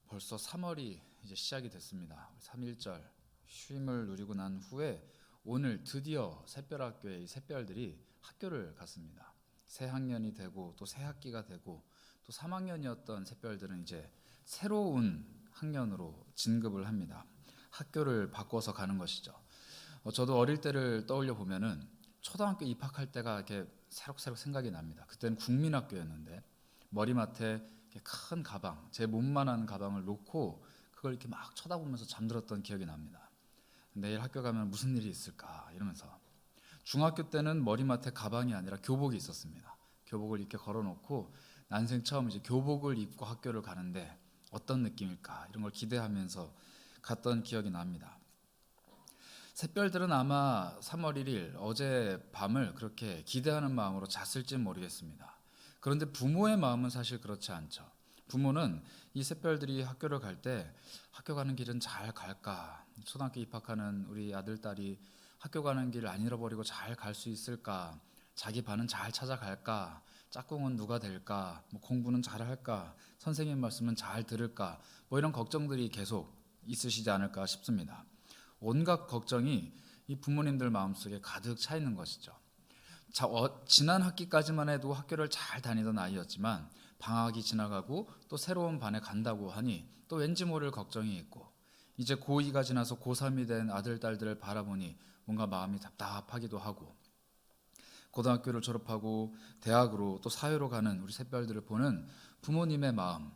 벌써 3월이 이제 시작이 됐습니다. 3.1절 쉼을 누리고 난 후에 오늘 드디어 샛별학교의 샛별들이 학교를 갔습니다. 새 학년이 되고 또 새 학기가 되고 또 3학년이었던 샛별들은 이제 새로운 학년으로 진급을 합니다. 학교를 바꿔서 가는 것이죠. 저도 어릴 때를 떠올려 보면은 초등학교 입학할 때가 이렇게 새록새록 생각이 납니다. 그때는 국민학교였는데 머리맡에 이렇게 큰 가방, 제 몸만한 가방을 놓고 그걸 이렇게 막 쳐다보면서 잠들었던 기억이 납니다. 내일 학교 가면 무슨 일이 있을까 이러면서. 중학교 때는 머리맡에 가방이 아니라 교복이 있었습니다. 교복을 이렇게 걸어놓고 난생 처음 이제 교복을 입고 학교를 가는데 어떤 느낌일까 이런 걸 기대하면서 갔던 기억이 납니다. 샛별들은 아마 3월 1일 어제 밤을 그렇게 기대하는 마음으로 잤을지 모르겠습니다. 그런데 부모의 마음은 사실 그렇지 않죠. 부모는 이 샛별들이 학교를 갈 때 학교 가는 길은 잘 갈까? 초등학교 입학하는 우리 아들, 딸이 학교 가는 길 안 잃어버리고 잘 갈 수 있을까? 자기 반은 잘 찾아갈까? 짝꿍은 누가 될까? 공부는 잘 할까? 선생님 말씀은 잘 들을까? 이런 걱정들이 계속 있으시지 않을까 싶습니다. 온갖 걱정이 이 부모님들 마음속에 가득 차 있는 것이죠. 지난 학기까지만 해도 학교를 잘 다니던 아이였지만 방학이 지나가고 또 새로운 반에 간다고 하니 또 왠지 모를 걱정이 있고, 이제 고2가 지나서 고3이 된 아들, 딸들을 바라보니 뭔가 마음이 답답하기도 하고, 고등학교를 졸업하고 대학으로 또 사회로 가는 우리 샛별들을 보는 부모님의 마음,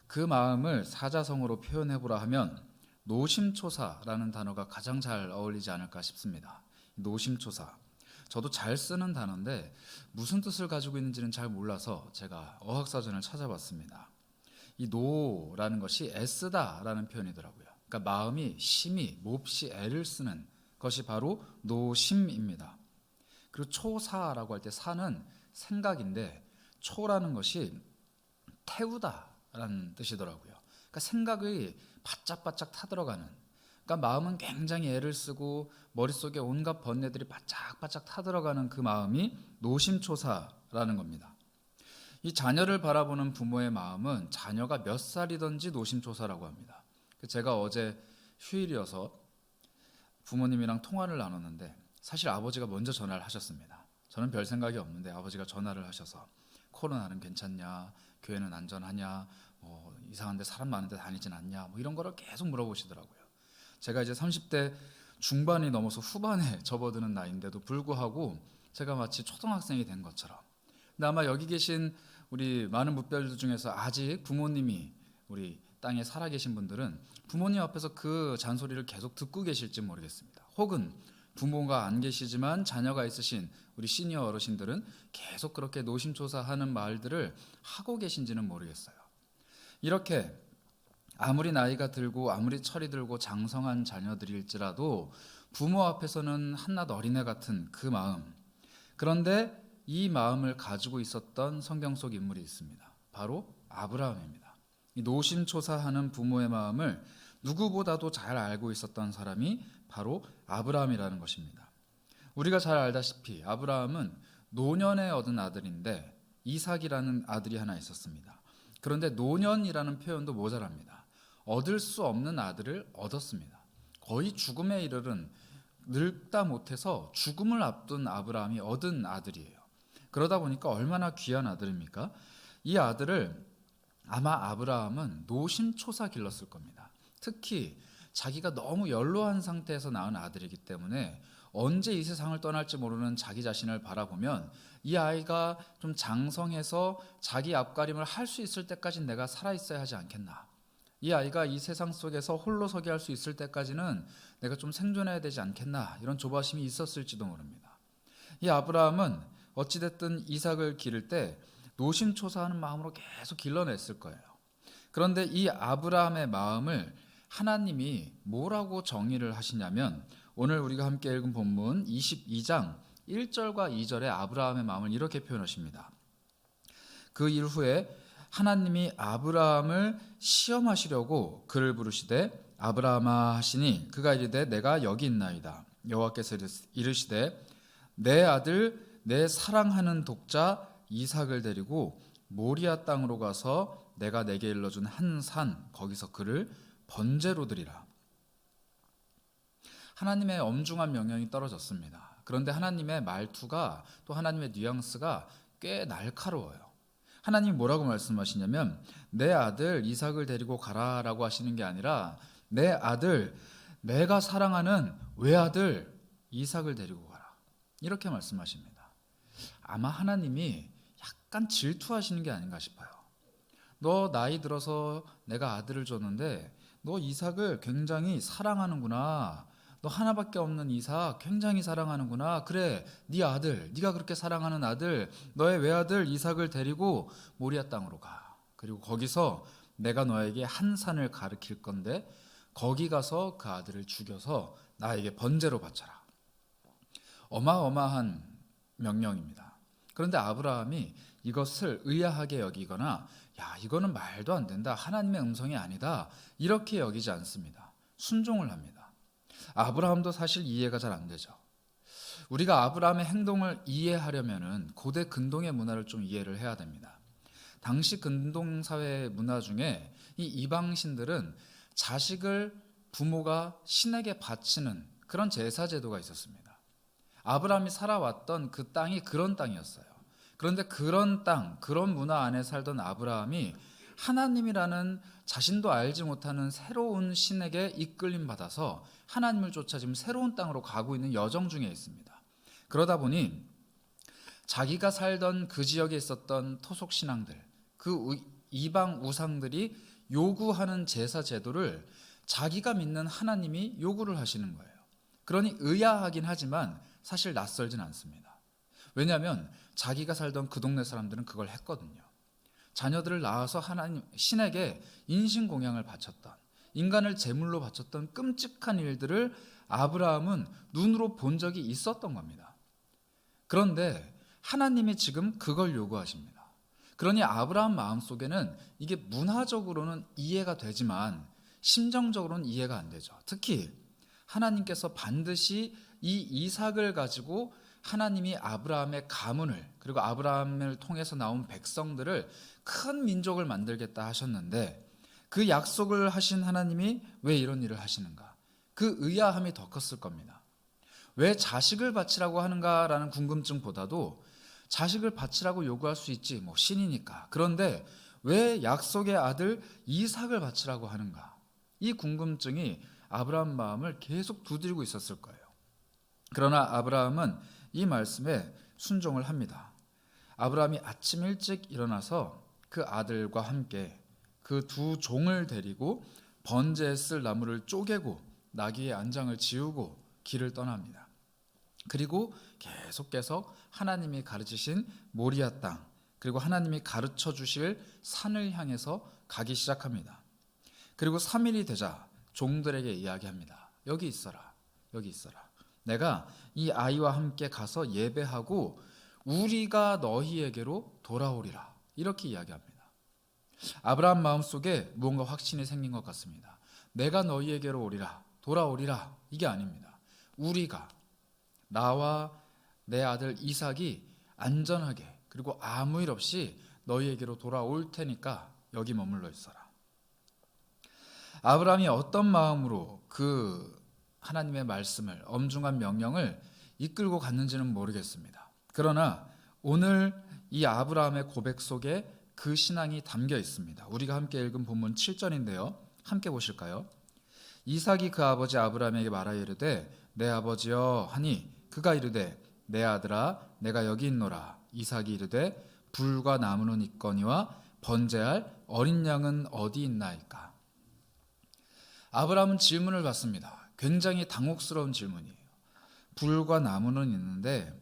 그 마음을 사자성어로 표현해보라 하면 노심초사라는 단어가 가장 잘 어울리지 않을까 싶습니다. 노심초사, 저도 잘 쓰는 단어인데 무슨 뜻을 가지고 있는지는 잘 몰라서 제가 어학사전을 찾아봤습니다. 이 노라는 것이 애쓰다라는 표현이더라고요. 그러니까 마음이 심히 몹시 애를 쓰는 것이 바로 노심입니다. 그리고 초사라고 할 때 사는 생각인데 초라는 것이 태우다라는 뜻이더라고요. 그러니까 생각이 바짝바짝 타들어가는, 그러니까 마음은 굉장히 애를 쓰고 머릿속에 온갖 번뇌들이 바짝바짝 타들어가는 그 마음이 노심초사라는 겁니다. 이 자녀를 바라보는 부모의 마음은 자녀가 몇 살이든지 노심초사라고 합니다. 제가 어제 휴일이어서 부모님이랑 통화를 나눴는데 사실 아버지가 먼저 전화를 하셨습니다. 저는 별 생각이 없는데 아버지가 전화를 하셔서 코로나는 괜찮냐, 교회는 안전하냐, 이상한데 사람 많은데 다니진 않냐, 이런 거를 계속 물어보시더라고요. 제가 이제 30대 중반이 넘어서 후반에 접어드는 나이인데도 불구하고 제가 마치 초등학생이 된 것처럼. 근데 아마 여기 계신 우리 많은 뭇별들 중에서 아직 부모님이 우리 땅에 살아계신 분들은 부모님 앞에서 그 잔소리를 계속 듣고 계실지 모르겠습니다. 혹은 부모가 안 계시지만 자녀가 있으신 우리 시니어 어르신들은 계속 그렇게 노심초사하는 말들을 하고 계신지는 모르겠어요. 이렇게 아무리 나이가 들고 아무리 철이 들고 장성한 자녀들일지라도 부모 앞에서는 한낱 어린애 같은 그 마음, 그런데 이 마음을 가지고 있었던 성경 속 인물이 있습니다. 바로 아브라함입니다. 이 노심초사하는 부모의 마음을 누구보다도 잘 알고 있었던 사람이 바로 아브라함이라는 것입니다. 우리가 잘 알다시피 아브라함은 노년에 얻은 아들인데 이삭이라는 아들이 하나 있었습니다. 그런데 노년이라는 표현도 모자랍니다. 얻을 수 없는 아들을 얻었습니다. 거의 죽음에 이르른, 늙다 못해서 죽음을 앞둔 아브라함이 얻은 아들이에요. 그러다 보니까 얼마나 귀한 아들입니까? 이 아들을 아마 아브라함은 노심초사 길렀을 겁니다. 특히 자기가 너무 연로한 상태에서 낳은 아들이기 때문에 언제 이 세상을 떠날지 모르는 자기 자신을 바라보면 이 아이가 좀 장성해서 자기 앞가림을 할 수 있을 때까지 내가 살아있어야 하지 않겠나, 이 아이가 이 세상 속에서 홀로 서게 할 수 있을 때까지는 내가 좀 생존해야 되지 않겠나, 이런 조바심이 있었을지도 모릅니다. 이 아브라함은 어찌됐든 이삭을 기를 때 노심초사하는 마음으로 계속 길러냈을 거예요. 그런데 이 아브라함의 마음을 하나님이 뭐라고 정의를 하시냐면, 오늘 우리가 함께 읽은 본문 22장 1절과 2절에 아브라함의 마음을 이렇게 표현하십니다. 그 일 후에 하나님이 아브라함을 시험하시려고 그를 부르시되 아브라함아 하시니 그가 이르되 내가 여기 있나이다. 여호와께서 이르시되 내 아들 내 사랑하는 독자 이삭을 데리고 모리아 땅으로 가서 내가 내게 일러준 한 산 거기서 그를 번제로 드리라. 하나님의 엄중한 명령이 떨어졌습니다. 그런데 하나님의 말투가 또 하나님의 뉘앙스가 꽤 날카로워요. 하나님이 뭐라고 말씀하시냐면 내 아들 이삭을 데리고 가라라고 하시는 게 아니라 내 아들, 내가 사랑하는 외아들 이삭을 데리고 가라, 이렇게 말씀하십니다. 아마 하나님이 약간 질투하시는 게 아닌가 싶어요. 너 나이 들어서 내가 아들을 줬는데 너 이삭을 굉장히 사랑하는구나. 너 하나밖에 없는 이삭 굉장히 사랑하는구나. 그래, 네 아들, 네가 그렇게 사랑하는 아들, 너의 외아들 이삭을 데리고 모리아 땅으로 가. 그리고 거기서 내가 너에게 한 산을 가르칠 건데 거기 가서 그 아들을 죽여서 나에게 번제로 바쳐라. 어마어마한 명령입니다. 그런데 아브라함이 이것을 의아하게 여기거나 야, 이거는 말도 안 된다, 하나님의 음성이 아니다, 이렇게 여기지 않습니다. 순종을 합니다. 아브라함도 사실 이해가 잘 안 되죠. 우리가 아브라함의 행동을 이해하려면은 고대 근동의 문화를 좀 이해를 해야 됩니다. 당시 근동 사회의 문화 중에 이 이방신들은 자식을 부모가 신에게 바치는 그런 제사 제도가 있었습니다. 아브라함이 살아왔던 그 땅이 그런 땅이었어요. 그런데 그런 땅, 그런 문화 안에 살던 아브라함이 하나님이라는 자신도 알지 못하는 새로운 신에게 이끌림 받아서 하나님을 쫓아 지금 새로운 땅으로 가고 있는 여정 중에 있습니다. 그러다 보니 자기가 살던 그 지역에 있었던 토속 신앙들, 그 이방 우상들이 요구하는 제사 제도를 자기가 믿는 하나님이 요구를 하시는 거예요. 그러니 의아하긴 하지만 사실 낯설진 않습니다. 왜냐하면 자기가 살던 그 동네 사람들은 그걸 했거든요. 자녀들을 낳아서 하나님 신에게 인신공양을 바쳤던, 인간을 제물로 바쳤던 끔찍한 일들을 아브라함은 눈으로 본 적이 있었던 겁니다. 그런데 하나님이 지금 그걸 요구하십니다. 그러니 아브라함 마음속에는 이게 문화적으로는 이해가 되지만 심정적으로는 이해가 안 되죠. 특히 하나님께서 반드시 이 이삭을 가지고 하나님이 아브라함의 가문을, 그리고 아브라함을 통해서 나온 백성들을 큰 민족을 만들겠다 하셨는데 그 약속을 하신 하나님이 왜 이런 일을 하시는가? 그 의아함이 더 컸을 겁니다. 왜 자식을 바치라고 하는가라는 궁금증보다도 자식을 바치라고 요구할 수 있지, 뭐 신이니까. 그런데 왜 약속의 아들 이삭을 바치라고 하는가? 이 궁금증이 아브라함 마음을 계속 두드리고 있었을 거예요. 그러나 아브라함은 이 말씀에 순종을 합니다. 아브라함이 아침 일찍 일어나서 그 아들과 함께 그 두 종을 데리고 번제에 쓸 나무를 쪼개고 나귀의 안장을 지우고 길을 떠납니다. 그리고 계속 하나님이 가르치신 모리아 땅, 그리고 하나님이 가르쳐 주실 산을 향해서 가기 시작합니다. 그리고 3일이 되자 종들에게 이야기합니다. 여기 있어라, 여기 있어라. 내가 이 아이와 함께 가서 예배하고 우리가 너희에게로 돌아오리라, 이렇게 이야기합니다. 아브라함 마음속에 무언가 확신이 생긴 것 같습니다. 내가 너희에게로 오리라, 돌아오리라, 이게 아닙니다. 우리가, 나와 내 아들 이삭이 안전하게 그리고 아무 일 없이 너희에게로 돌아올 테니까 여기 머물러 있어라. 아브라함이 어떤 마음으로 그 하나님의 말씀을, 엄중한 명령을 이끌고 갔는지는 모르겠습니다. 그러나 오늘 이 아브라함의 고백 속에 그 신앙이 담겨 있습니다. 우리가 함께 읽은 본문 7절인데요. 함께 보실까요? 이삭이 그 아버지 아브라함에게 말하여 이르되 내 아버지여 하니 그가 이르되 내 아들아 내가 여기 있노라. 이삭이 이르되 불과 나무는 있거니와 번제할 어린 양은 어디 있나이까? 아브라함은 질문을 받습니다. 굉장히 당혹스러운 질문이에요. 불과 나무는 있는데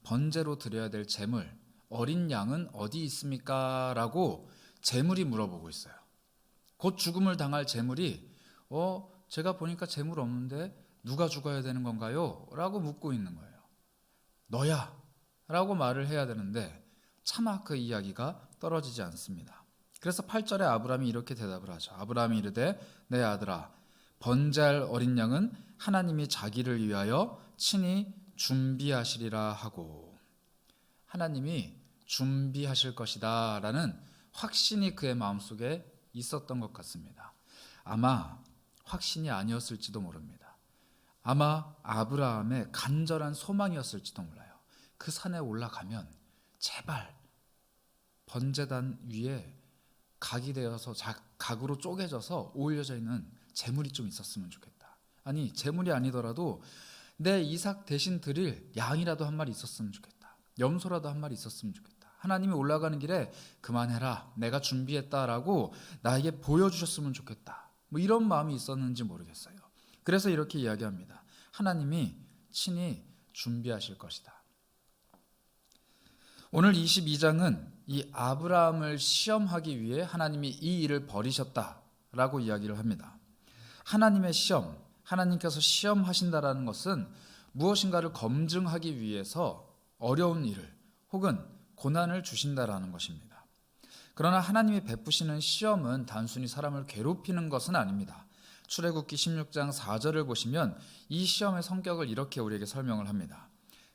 번제로 드려야 될 제물, 어린 양은 어디 있습니까? 라고 제물이 물어보고 있어요. 곧 죽음을 당할 제물이 제가 보니까 제물 없는데 누가 죽어야 되는 건가요? 라고 묻고 있는 거예요. 너야! 라고 말을 해야 되는데 차마 그 이야기가 떨어지지 않습니다. 그래서 8절에 아브라함이 이렇게 대답을 하죠. 아브라함이 이르되 내 아들아 번제할 어린 양은 하나님이 자기를 위하여 친히 준비하시리라 하고, 하나님이 준비하실 것이다 라는 확신이 그의 마음속에 있었던 것 같습니다. 아마 확신이 아니었을지도 모릅니다. 아마 아브라함의 간절한 소망이었을지도 몰라요. 그 산에 올라가면 제발 번제단 위에 각이 되어서 각으로 쪼개져서 올려져 있는 재물이 좀 있었으면 좋겠다. 아니, 재물이 아니더라도 내 이삭 대신 드릴 양이라도 한 마리 있었으면 좋겠다. 염소라도 한 마리 있었으면 좋겠다. 하나님이 올라가는 길에 그만해라, 내가 준비했다라고 나에게 보여주셨으면 좋겠다. 뭐 이런 마음이 있었는지 모르겠어요. 그래서 이렇게 이야기합니다. 하나님이 친히 준비하실 것이다. 오늘 22장은 이 아브라함을 시험하기 위해 하나님이 이 일을 벌이셨다라고 이야기를 합니다. 하나님의 시험, 하나님께서 시험하신다라는 것은 무엇인가를 검증하기 위해서 어려운 일을 혹은 고난을 주신다라는 것입니다. 그러나 하나님이 베푸시는 시험은 단순히 사람을 괴롭히는 것은 아닙니다. 출애굽기 16장 4절을 보시면 이 시험의 성격을 이렇게 우리에게 설명을 합니다.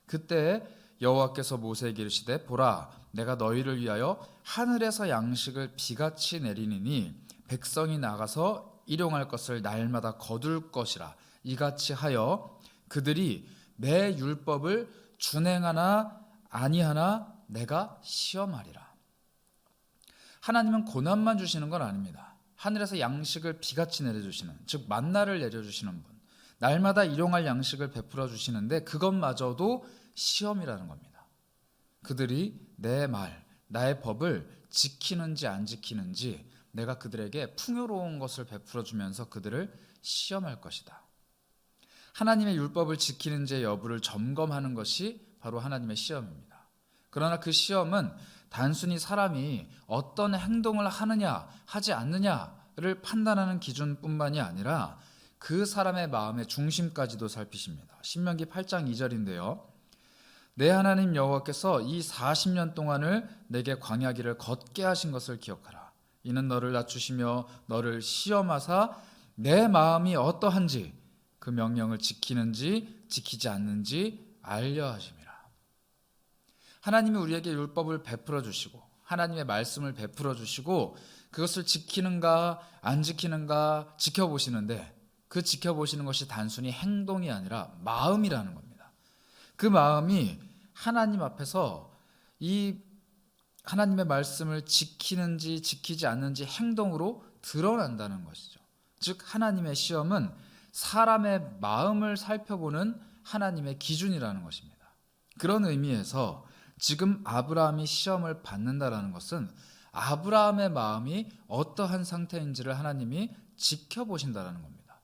그때 여호와께서 모세에게 이르시되 보라, 내가 너희를 위하여 하늘에서 양식을 비같이 내리니니 백성이 나가서 일용할 것을 날마다 거둘 것이라. 이같이 하여 그들이 내 율법을 준행하나 아니하나 내가 시험하리라. 하나님은 고난만 주시는 건 아닙니다. 하늘에서 양식을 비같이 내려주시는, 즉 만나를 내려주시는 분, 날마다 일용할 양식을 베풀어 주시는데 그것마저도 시험이라는 겁니다. 그들이 내 말, 나의 법을 지키는지 안 지키는지 내가 그들에게 풍요로운 것을 베풀어 주면서 그들을 시험할 것이다. 하나님의 율법을 지키는지의 여부를 점검하는 것이 바로 하나님의 시험입니다. 그러나 그 시험은 단순히 사람이 어떤 행동을 하느냐 하지 않느냐를 판단하는 기준뿐만이 아니라 그 사람의 마음의 중심까지도 살피십니다. 신명기 8장 2절인데요. 내 하나님 여호와께서 이 40년 동안을 내게 광야길을 걷게 하신 것을 기억하라. 이는 너를 낮추시며 너를 시험하사 내 마음이 어떠한지 그 명령을 지키는지 지키지 않는지 알려 하심이라. 하나님이 우리에게 율법을 베풀어 주시고 하나님의 말씀을 베풀어 주시고 그것을 지키는가 안 지키는가 지켜보시는데 그 지켜보시는 것이 단순히 행동이 아니라 마음이라는 겁니다. 그 마음이 하나님 앞에서 이 하나님의 말씀을 지키는지 지키지 않는지 행동으로 드러난다는 것이죠. 즉 하나님의 시험은 사람의 마음을 살펴보는 하나님의 기준이라는 것입니다. 그런 의미에서 지금 아브라함이 시험을 받는다라는 것은 아브라함의 마음이 어떠한 상태인지를 하나님이 지켜보신다라는 겁니다.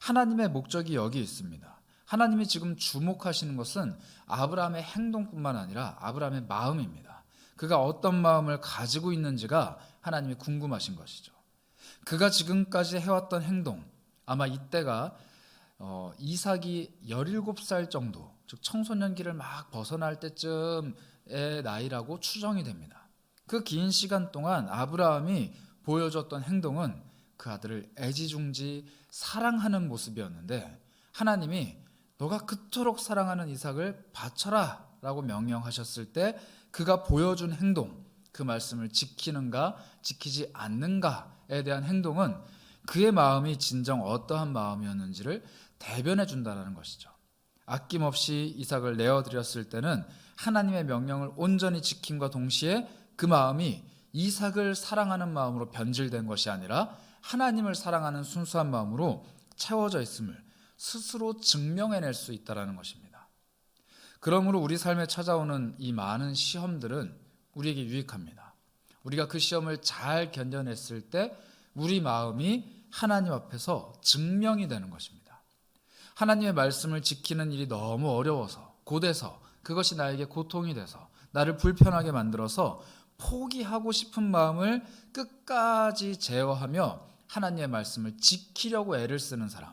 하나님의 목적이 여기 있습니다. 하나님이 지금 주목하시는 것은 아브라함의 행동뿐만 아니라 아브라함의 마음입니다. 그가 어떤 마음을 가지고 있는지가 하나님이 궁금하신 것이죠. 그가 지금까지 해왔던 행동, 아마 이때가 이삭이 17살 정도, 즉 청소년기를 막 벗어날 때쯤의 나이라고 추정이 됩니다. 그 긴 시간 동안 아브라함이 보여줬던 행동은 그 아들을 애지중지 사랑하는 모습이었는데 하나님이 너가 그토록 사랑하는 이삭을 바쳐라 라고 명령하셨을 때 그가 보여준 행동, 그 말씀을 지키는가 지키지 않는가에 대한 행동은 그의 마음이 진정 어떠한 마음이었는지를 대변해 준다는 것이죠. 아낌없이 이삭을 내어드렸을 때는 하나님의 명령을 온전히 지킴과 동시에 그 마음이 이삭을 사랑하는 마음으로 변질된 것이 아니라 하나님을 사랑하는 순수한 마음으로 채워져 있음을 스스로 증명해낼 수 있다는 것입니다. 그러므로 우리 삶에 찾아오는 이 많은 시험들은 우리에게 유익합니다. 우리가 그 시험을 잘 견뎌냈을 때 우리 마음이 하나님 앞에서 증명이 되는 것입니다. 하나님의 말씀을 지키는 일이 너무 어려워서 고돼서 그것이 나에게 고통이 돼서 나를 불편하게 만들어서 포기하고 싶은 마음을 끝까지 제어하며 하나님의 말씀을 지키려고 애를 쓰는 사람,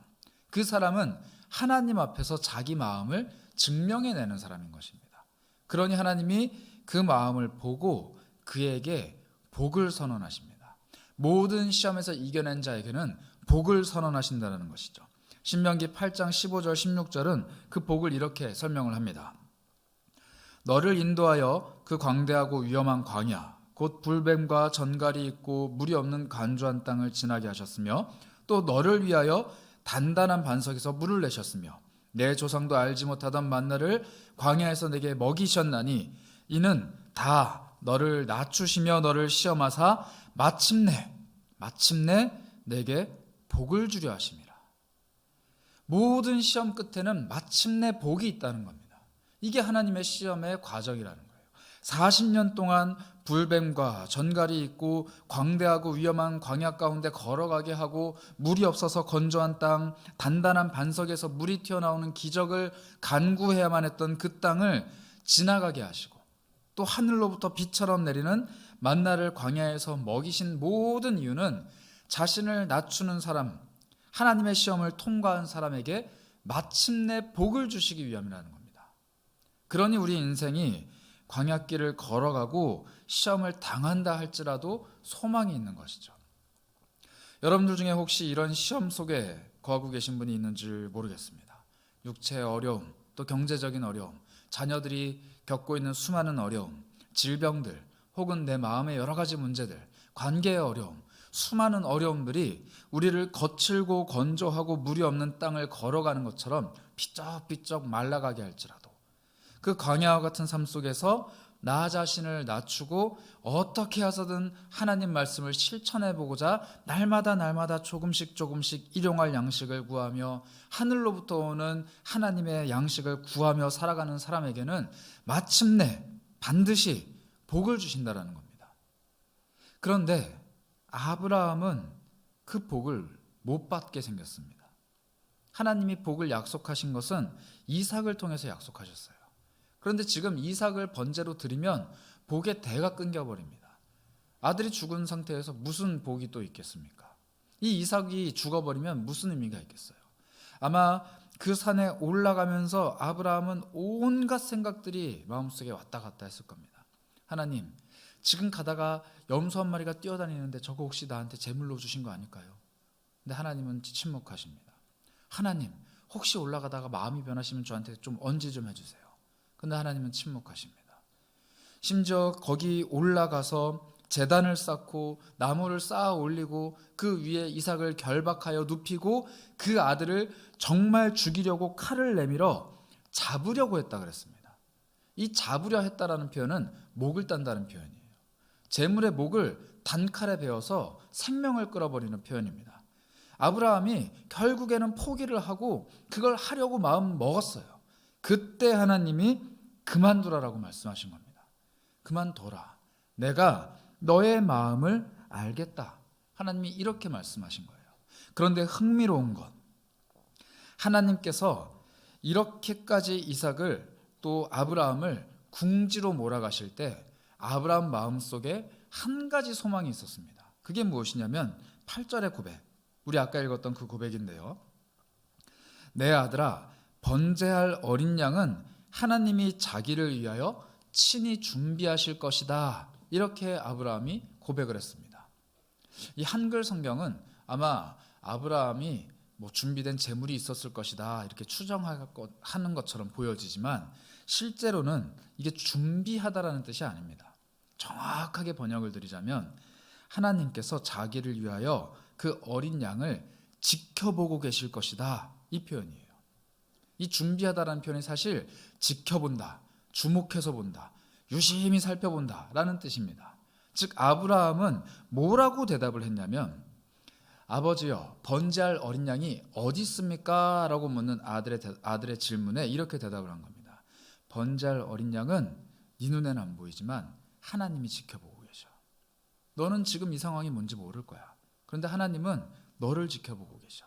그 사람은 하나님 앞에서 자기 마음을 증명해내는 사람인 것입니다. 그러니 하나님이 그 마음을 보고 그에게 복을 선언하십니다. 모든 시험에서 이겨낸 자에게는 복을 선언하신다는 것이죠. 신명기 8장 15절 16절은 그 복을 이렇게 설명을 합니다. 너를 인도하여 그 광대하고 위험한 광야 곧 불뱀과 전갈이 있고 물이 없는 간주한 땅을 지나게 하셨으며 또 너를 위하여 단단한 반석에서 물을 내셨으며 내 조상도 알지 못하던 만나를 광야에서 내게 먹이셨나니 이는 다 너를 낮추시며 너를 시험하사 마침내 내게 복을 주려 하심이라. 모든 시험 끝에는 마침내 복이 있다는 겁니다. 이게 하나님의 시험의 과정이라는 거예요. 40년 동안 불뱀과 전갈이 있고 광대하고 위험한 광야 가운데 걸어가게 하고 물이 없어서 건조한 땅, 단단한 반석에서 물이 튀어나오는 기적을 간구해야만 했던 그 땅을 지나가게 하시고 또 하늘로부터 비처럼 내리는 만나를 광야에서 먹이신 모든 이유는 자신을 낮추는 사람, 하나님의 시험을 통과한 사람에게 마침내 복을 주시기 위함이라는 겁니다. 그러니 우리 인생이 광야길을 걸어가고 시험을 당한다 할지라도 소망이 있는 것이죠. 여러분들 중에 혹시 이런 시험 속에 거하고 계신 분이 있는지 모르겠습니다. 육체의 어려움, 또 경제적인 어려움, 자녀들이 겪고 있는 수많은 어려움, 질병들, 혹은 내 마음의 여러 가지 문제들, 관계의 어려움, 수많은 어려움들이 우리를 거칠고 건조하고 물이 없는 땅을 걸어가는 것처럼 삐쩍삐쩍 말라가게 할지라도 그 광야와 같은 삶 속에서 나 자신을 낮추고 어떻게 해서든 하나님 말씀을 실천해보고자 날마다 조금씩 일용할 양식을 구하며 하늘로부터 오는 하나님의 양식을 구하며 살아가는 사람에게는 마침내 반드시 복을 주신다라는 겁니다. 그런데 아브라함은 그 복을 못 받게 생겼습니다. 하나님이 복을 약속하신 것은 이삭을 통해서 약속하셨어요. 그런데 지금 이삭을 번제로 드리면 복의 대가 끊겨버립니다. 아들이 죽은 상태에서 무슨 복이 또 있겠습니까? 이 이삭이 죽어버리면 무슨 의미가 있겠어요? 아마 그 산에 올라가면서 아브라함은 온갖 생각들이 마음속에 왔다 갔다 했을 겁니다. 하나님, 지금 가다가 염소 한 마리가 뛰어다니는데 저거 혹시 나한테 제물로 주신 거 아닐까요? 근데 하나님은 침묵하십니다. 하나님, 혹시 올라가다가 마음이 변하시면 저한테 좀 언지 좀 해주세요. 근데 하나님은 침묵하십니다. 심지어 거기 올라가서 제단을 쌓고 나무를 쌓아 올리고 그 위에 이삭을 결박하여 눕히고 그 아들을 정말 죽이려고 칼을 내밀어 잡으려고 했다 그랬습니다. 이 잡으려 했다라는 표현은 목을 딴다는 표현이에요. 제물의 목을 단칼에 베어서 생명을 끌어버리는 표현입니다. 아브라함이 결국에는 포기를 하고 그걸 하려고 마음 먹었어요. 그때 하나님이 그만두라라고 말씀하신 겁니다. 그만둬라. 내가 너의 마음을 알겠다. 하나님이 이렇게 말씀하신 거예요. 그런데 흥미로운 건 하나님께서 이렇게까지 이삭을 또 아브라함을 궁지로 몰아가실 때 아브라함 마음속에 한 가지 소망이 있었습니다. 그게 무엇이냐면 8절의 고백. 우리 아까 읽었던 그 고백인데요. 내 아들아, 번제할 어린 양은 하나님이 자기를 위하여 친히 준비하실 것이다. 이렇게 아브라함이 고백을 했습니다. 이 한글 성경은 아마 아브라함이 준비된 제물이 있었을 것이다 이렇게 추정하는 것처럼 보여지지만 실제로는 이게 준비하다라는 뜻이 아닙니다. 정확하게 번역을 드리자면 하나님께서 자기를 위하여 그 어린 양을 지켜보고 계실 것이다 이 표현이에요. 이 준비하다라는 표현이 사실 지켜본다, 주목해서 본다, 유심히 살펴본다 라는 뜻입니다. 즉 아브라함은 뭐라고 대답을 했냐면 아버지여, 번제할 어린 양이 어디 있습니까? 라고 묻는 아들의 질문에 이렇게 대답을 한 겁니다. 번제할 어린 양은 네 눈에는 안 보이지만 하나님이 지켜보고 계셔. 너는 지금 이 상황이 뭔지 모를 거야. 그런데 하나님은 너를 지켜보고 계셔.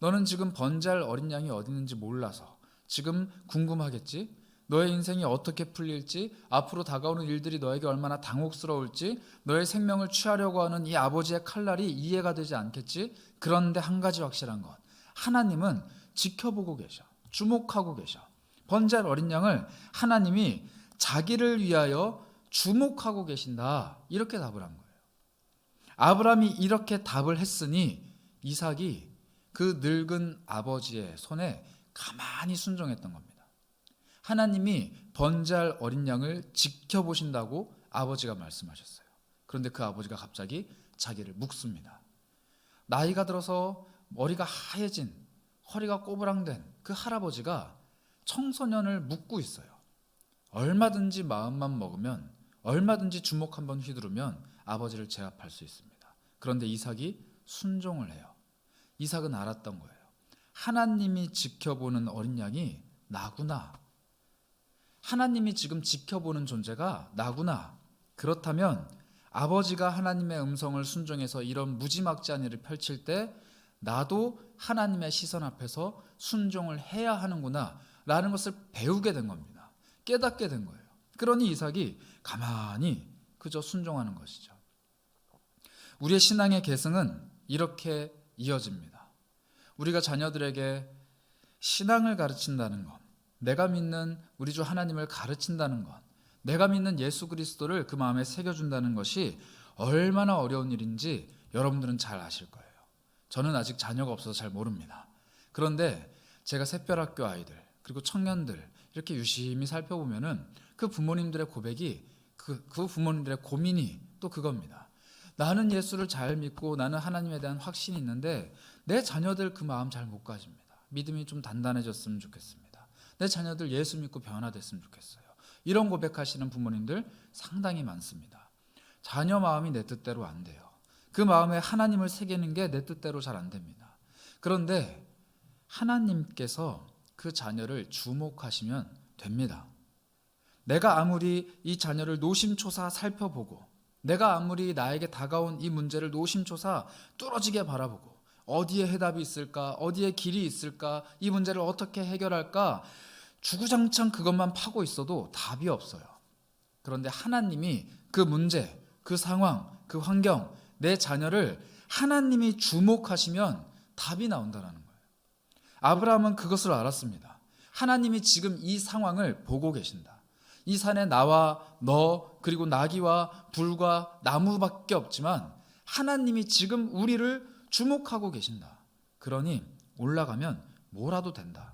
너는 지금 번제할 어린 양이 어디 있는지 몰라서 지금 궁금하겠지? 너의 인생이 어떻게 풀릴지, 앞으로 다가오는 일들이 너에게 얼마나 당혹스러울지, 너의 생명을 취하려고 하는 이 아버지의 칼날이 이해가 되지 않겠지? 그런데 한 가지 확실한 것, 하나님은 지켜보고 계셔. 주목하고 계셔. 번제할 어린 양을 하나님이 자기를 위하여 주목하고 계신다. 이렇게 답을 한 거예요. 아브라함이 이렇게 답을 했으니 이삭이 그 늙은 아버지의 손에 가만히 순종했던 겁니다. 하나님이 번제할 어린 양을 지켜보신다고 아버지가 말씀하셨어요. 그런데 그 아버지가 갑자기 자기를 묵습니다. 나이가 들어서 머리가 하얘진, 허리가 꼬부랑된 그 할아버지가 청소년을 묵고 있어요. 얼마든지 마음만 먹으면, 얼마든지 주먹 한번 휘두르면 아버지를 제압할 수 있습니다. 그런데 이삭이 순종을 해요. 이삭은 알았던 거예요. 하나님이 지켜보는 어린 양이 나구나. 하나님이 지금 지켜보는 존재가 나구나. 그렇다면 아버지가 하나님의 음성을 순종해서 이런 무지막지한 일을 펼칠 때 나도 하나님의 시선 앞에서 순종을 해야 하는구나 라는 것을 배우게 된 겁니다. 깨닫게 된 거예요. 그러니 이삭이 가만히 그저 순종하는 것이죠. 우리의 신앙의 계승은 이렇게 이어집니다. 우리가 자녀들에게 신앙을 가르친다는 것, 내가 믿는 우리 주 하나님을 가르친다는 것, 내가 믿는 예수 그리스도를 그 마음에 새겨준다는 것이 얼마나 어려운 일인지 여러분들은 잘 아실 거예요. 저는 아직 자녀가 없어서 잘 모릅니다. 그런데 제가 샛별학교 아이들 그리고 청년들 이렇게 유심히 살펴보면은 그 부모님들의 고백이 그 부모님들의 고민이 또 그겁니다. 나는 예수를 잘 믿고 나는 하나님에 대한 확신이 있는데 내 자녀들 그 마음 잘 못 가집니다. 믿음이 좀 단단해졌으면 좋겠습니다. 내 자녀들 예수 믿고 변화됐으면 좋겠어요. 이런 고백하시는 부모님들 상당히 많습니다. 자녀 마음이 내 뜻대로 안 돼요. 그 마음에 하나님을 새기는 게 내 뜻대로 잘 안 됩니다. 그런데 하나님께서 그 자녀를 주목하시면 됩니다. 내가 아무리 이 자녀를 노심초사 살펴보고 내가 아무리 나에게 다가온 이 문제를 노심초사 뚫어지게 바라보고 어디에 해답이 있을까? 어디에 길이 있을까? 이 문제를 어떻게 해결할까? 주구장창 그것만 파고 있어도 답이 없어요. 그런데 하나님이 그 문제, 그 상황, 그 환경, 내 자녀를 하나님이 주목하시면 답이 나온다는 거예요. 아브라함은 그것을 알았습니다. 하나님이 지금 이 상황을 보고 계신다. 이 산에 나와 너 그리고 나귀와 불과 나무밖에 없지만 하나님이 지금 우리를 주목하고 계신다. 그러니 올라가면 뭐라도 된다.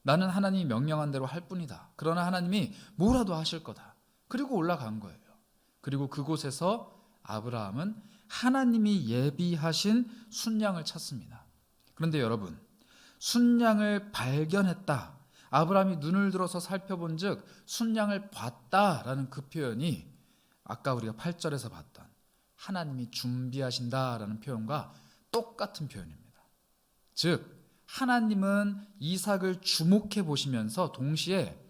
나는 하나님이 명령한 대로 할 뿐이다. 그러나 하나님이 뭐라도 하실 거다. 그리고 올라간 거예요. 그리고 그곳에서 아브라함은 하나님이 예비하신 순양을 찾습니다. 그런데 여러분, 순양을 발견했다. 아브라함이 눈을 들어서 살펴본 즉 순양을 봤다라는 그 표현이 아까 우리가 8절에서 봤던 하나님이 준비하신다라는 표현과 똑같은 표현입니다. 즉 하나님은 이삭을 주목해 보시면서 동시에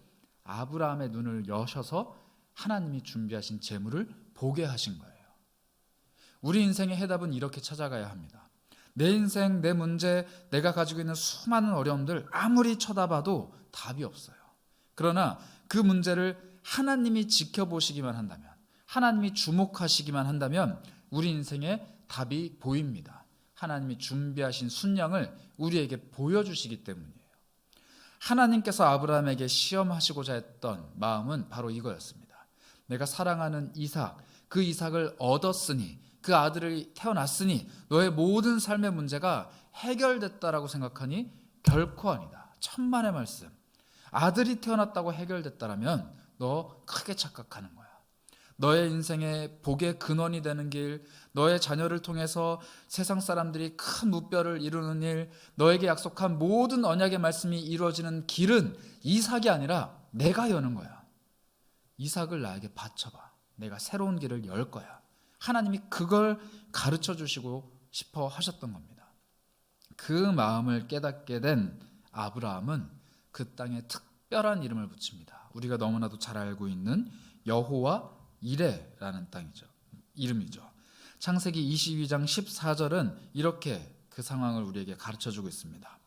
아브라함의 눈을 여셔서 하나님이 준비하신 재물을 보게 하신 거예요. 우리 인생의 해답은 이렇게 찾아가야 합니다. 내 인생, 내 문제, 내가 가지고 있는 수많은 어려움들 아무리 쳐다봐도 답이 없어요. 그러나 그 문제를 하나님이 지켜보시기만 한다면, 하나님이 주목하시기만 한다면 우리 인생에 답이 보입니다. 하나님이 준비하신 순양을 우리에게 보여주시기 때문이에요. 하나님께서 아브라함에게 시험하시고자 했던 마음은 바로 이거였습니다. 내가 사랑하는 이삭, 그 이삭을 얻었으니 그 아들이 태어났으니 너의 모든 삶의 문제가 해결됐다라고 생각하니 결코 아니다. 천만의 말씀. 아들이 태어났다고 해결됐다라면 너 크게 착각하는 거야. 너의 인생의 복의 근원이 되는 길, 너의 자녀를 통해서 세상 사람들이 큰 무뼈를 이루는 일, 너에게 약속한 모든 언약의 말씀이 이루어지는 길은 이삭이 아니라 내가 여는 거야. 이삭을 나에게 바쳐봐. 내가 새로운 길을 열 거야. 하나님이 그걸 가르쳐 주시고 싶어 하셨던 겁니다. 그 마음을 깨닫게 된 아브라함은 그 땅에 특별한 이름을 붙입니다. 우리가 너무나도 잘 알고 있는 여호와 이레라는 땅이죠. 이름이죠. 창세기 22장 14절은 이렇게 그 상황을 우리에게 가르쳐 주고 있습니다.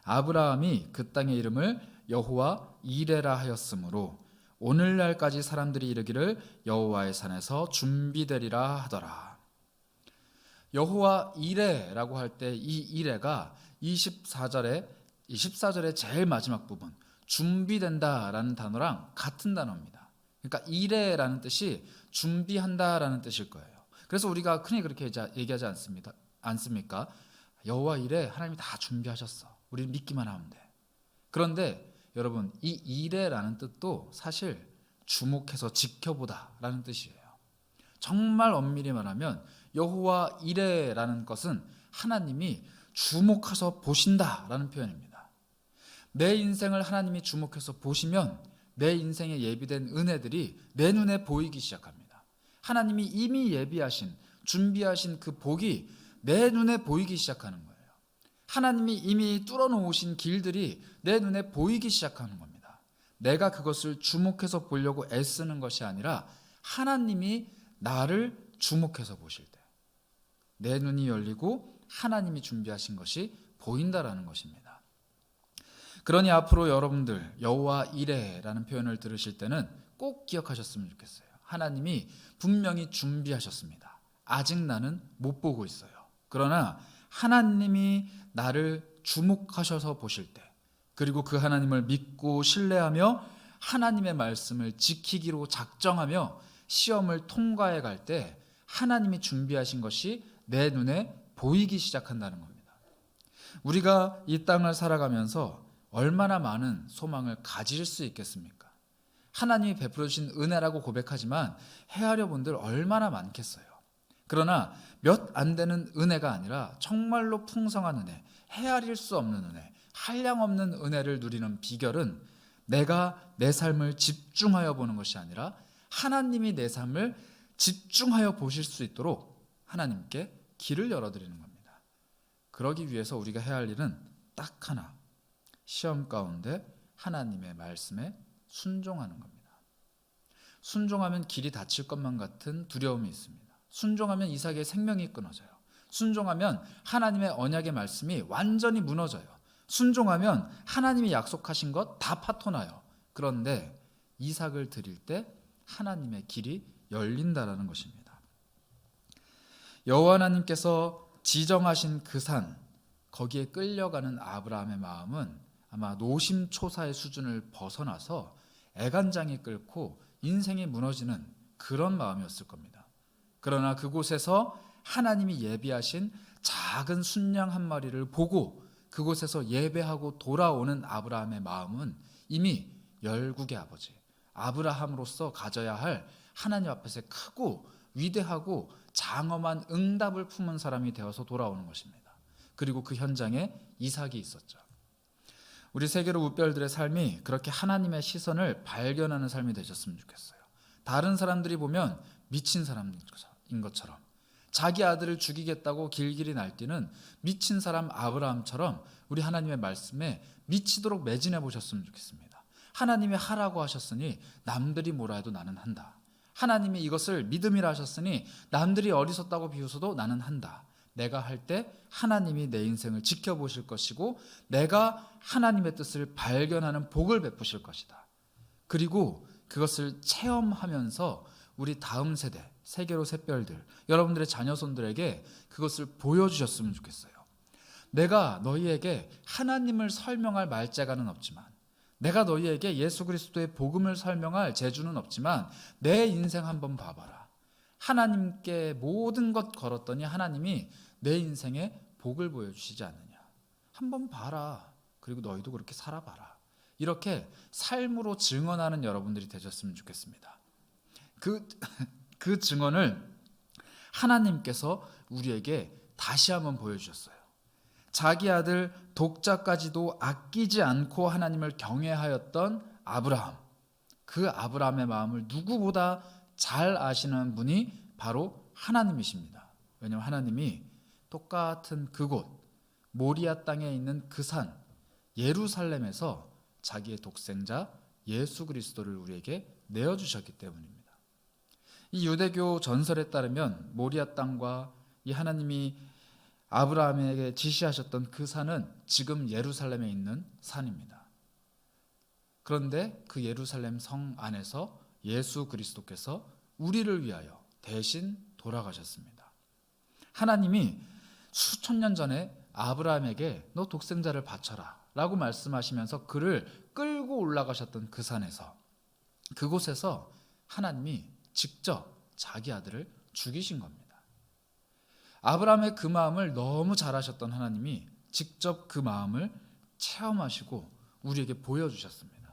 아브라함이 그 땅의 이름을 여호와 이레라 하였으므로 오늘날까지 사람들이 이르기를 여호와의 산에서 준비되리라 하더라. 여호와 이레라고 할 때 이 이레가 14절의 제일 마지막 부분 준비된다라는 단어랑 같은 단어입니다. 그러니까 이레라는 뜻이 준비한다라는 뜻일 거예요. 그래서 우리가 흔히 그렇게 얘기하지 않습니까? 여호와 이레 하나님이 다 준비하셨어. 우리는 믿기만 하면 돼. 그런데 여러분 이 이레라는 뜻도 사실 주목해서 지켜보다라는 뜻이에요. 정말 엄밀히 말하면 여호와 이레라는 것은 하나님이 주목해서 보신다라는 표현입니다. 내 인생을 하나님이 주목해서 보시면 내 인생에 예비된 은혜들이 내 눈에 보이기 시작합니다. 하나님이 이미 예비하신, 준비하신 그 복이 내 눈에 보이기 시작하는 거예요. 하나님이 이미 뚫어놓으신 길들이 내 눈에 보이기 시작하는 겁니다. 내가 그것을 주목해서 보려고 애쓰는 것이 아니라 하나님이 나를 주목해서 보실 때 내 눈이 열리고 하나님이 준비하신 것이 보인다라는 것입니다. 그러니 앞으로 여러분들 여호와 이레라는 표현을 들으실 때는 꼭 기억하셨으면 좋겠어요. 하나님이 분명히 준비하셨습니다. 아직 나는 못 보고 있어요. 그러나 하나님이 나를 주목하셔서 보실 때, 그리고 그 하나님을 믿고 신뢰하며 하나님의 말씀을 지키기로 작정하며 시험을 통과해 갈 때 하나님이 준비하신 것이 내 눈에 보이기 시작한다는 겁니다. 우리가 이 땅을 살아가면서 얼마나 많은 소망을 가질 수 있겠습니까? 하나님이 베풀어 주신 은혜라고 고백하지만 헤아려 본들 얼마나 많겠어요. 그러나 몇 안 되는 은혜가 아니라 정말로 풍성한 은혜, 헤아릴 수 없는 은혜, 한량 없는 은혜를 누리는 비결은 내가 내 삶을 집중하여 보는 것이 아니라 하나님이 내 삶을 집중하여 보실 수 있도록 하나님께 길을 열어드리는 겁니다. 그러기 위해서 우리가 해야 할 일은 딱 하나, 시험 가운데 하나님의 말씀에 순종하는 겁니다. 순종하면 길이 닫힐 것만 같은 두려움이 있습니다. 순종하면 이삭의 생명이 끊어져요. 순종하면 하나님의 언약의 말씀이 완전히 무너져요. 순종하면 하나님이 약속하신 것 다 파토나요. 그런데 이삭을 드릴 때 하나님의 길이 열린다라는 것입니다. 여호와 하나님께서 지정하신 그 산, 거기에 끌려가는 아브라함의 마음은 아마 노심초사의 수준을 벗어나서 애간장이 끓고 인생이 무너지는 그런 마음이었을 겁니다. 그러나 그곳에서 하나님이 예비하신 작은 순양 한 마리를 보고 그곳에서 예배하고 돌아오는 아브라함의 마음은 이미 열국의 아버지 아브라함으로서 가져야 할 하나님 앞에서 크고 위대하고 장엄한 응답을 품은 사람이 되어서 돌아오는 것입니다. 그리고 그 현장에 이삭이 있었죠. 우리 세계로 우별들의 삶이 그렇게 하나님의 시선을 발견하는 삶이 되셨으면 좋겠어요. 다른 사람들이 보면 미친 사람인 것처럼, 자기 아들을 죽이겠다고 길길이 날뛰는 미친 사람 아브라함처럼 우리 하나님의 말씀에 미치도록 매진해 보셨으면 좋겠습니다. 하나님이 하라고 하셨으니 남들이 뭐라 해도 나는 한다. 하나님이 이것을 믿음이라 하셨으니 남들이 어리석다고 비웃어도 나는 한다. 내가 할 때 하나님이 내 인생을 지켜보실 것이고 내가 하나님의 뜻을 발견하는 복을 베푸실 것이다. 그리고 그것을 체험하면서 우리 다음 세대, 세계로 샛별들, 여러분들의 자녀손들에게 그것을 보여주셨으면 좋겠어요. 내가 너희에게 하나님을 설명할 말재가는 없지만, 내가 너희에게 예수 그리스도의 복음을 설명할 재주는 없지만 내 인생 한번 봐봐라. 하나님께 모든 것 걸었더니 하나님이 내 인생에 복을 보여주시지 않느냐. 한번 봐라. 그리고 너희도 그렇게 살아봐라. 이렇게 삶으로 증언하는 여러분들이 되셨으면 좋겠습니다. 그 증언을 하나님께서 우리에게 다시 한번 보여주셨어요. 자기 아들 독자까지도 아끼지 않고 하나님을 경외하였던 아브라함, 그 아브라함의 마음을 누구보다 잘 아시는 분이 바로 하나님이십니다. 왜냐하면 하나님이 똑같은 그곳 모리아 땅에 있는 그 산 예루살렘에서 자기의 독생자 예수 그리스도를 우리에게 내어주셨기 때문입니다. 이 유대교 전설에 따르면 모리아 땅과 이 하나님이 아브라함에게 지시하셨던 그 산은 지금 예루살렘에 있는 산입니다. 그런데 그 예루살렘 성 안에서 예수 그리스도께서 우리를 위하여 대신 돌아가셨습니다. 하나님이 수천 년 전에 아브라함에게 너 독생자를 바쳐라 라고 말씀하시면서 그를 끌고 올라가셨던 그 산에서, 그곳에서 하나님이 직접 자기 아들을 죽이신 겁니다. 아브라함의 그 마음을 너무 잘 아셨던 하나님이 직접 그 마음을 체험하시고 우리에게 보여주셨습니다.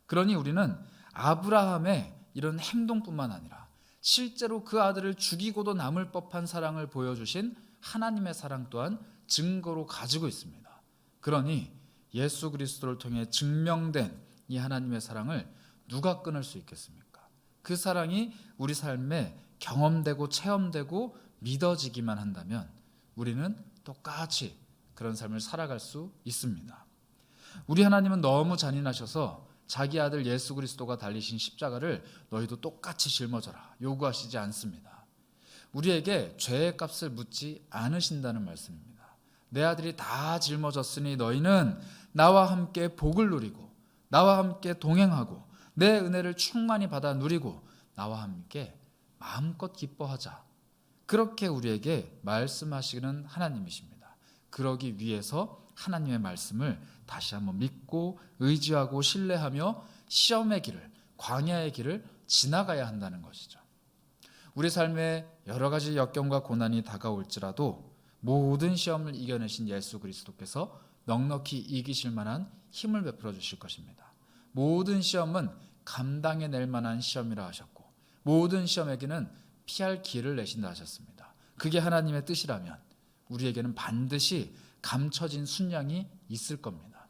그러니 우리는 아브라함의 이런 행동뿐만 아니라 실제로 그 아들을 죽이고도 남을 법한 사랑을 보여주신 하나님의 사랑 또한 증거로 가지고 있습니다. 그러니 예수 그리스도를 통해 증명된 이 하나님의 사랑을 누가 끊을 수 있겠습니까? 그 사랑이 우리 삶에 경험되고 체험되고 믿어지기만 한다면 우리는 똑같이 그런 삶을 살아갈 수 있습니다. 우리 하나님은 너무 잔인하셔서 자기 아들 예수 그리스도가 달리신 십자가를 너희도 똑같이 짊어져라 요구하시지 않습니다. 우리에게 죄의 값을 묻지 않으신다는 말씀입니다. 내 아들이 다 짊어졌으니 너희는 나와 함께 복을 누리고 나와 함께 동행하고 내 은혜를 충만히 받아 누리고 나와 함께 마음껏 기뻐하자. 그렇게 우리에게 말씀하시는 하나님이십니다. 그러기 위해서 하나님의 말씀을 다시 한번 믿고 의지하고 신뢰하며 시험의 길을, 광야의 길을 지나가야 한다는 것이죠. 우리 삶에 여러 가지 역경과 고난이 다가올지라도 모든 시험을 이겨내신 예수 그리스도께서 넉넉히 이기실 만한 힘을 베풀어 주실 것입니다. 모든 시험은 감당해낼 만한 시험이라 하셨고 모든 시험에게는 피할 길을 내신다 하셨습니다. 그게 하나님의 뜻이라면 우리에게는 반드시 감춰진 순양이 있을 겁니다.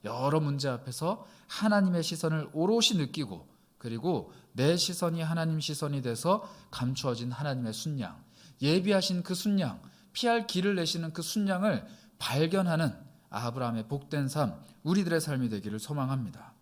여러 문제 앞에서 하나님의 시선을 오롯이 느끼고 그리고 내 시선이 하나님 시선이 돼서 감추어진 하나님의 순양, 예비하신 그 순양, 피할 길을 내시는 그 순양을 발견하는 아브라함의 복된 삶, 우리들의 삶이 되기를 소망합니다.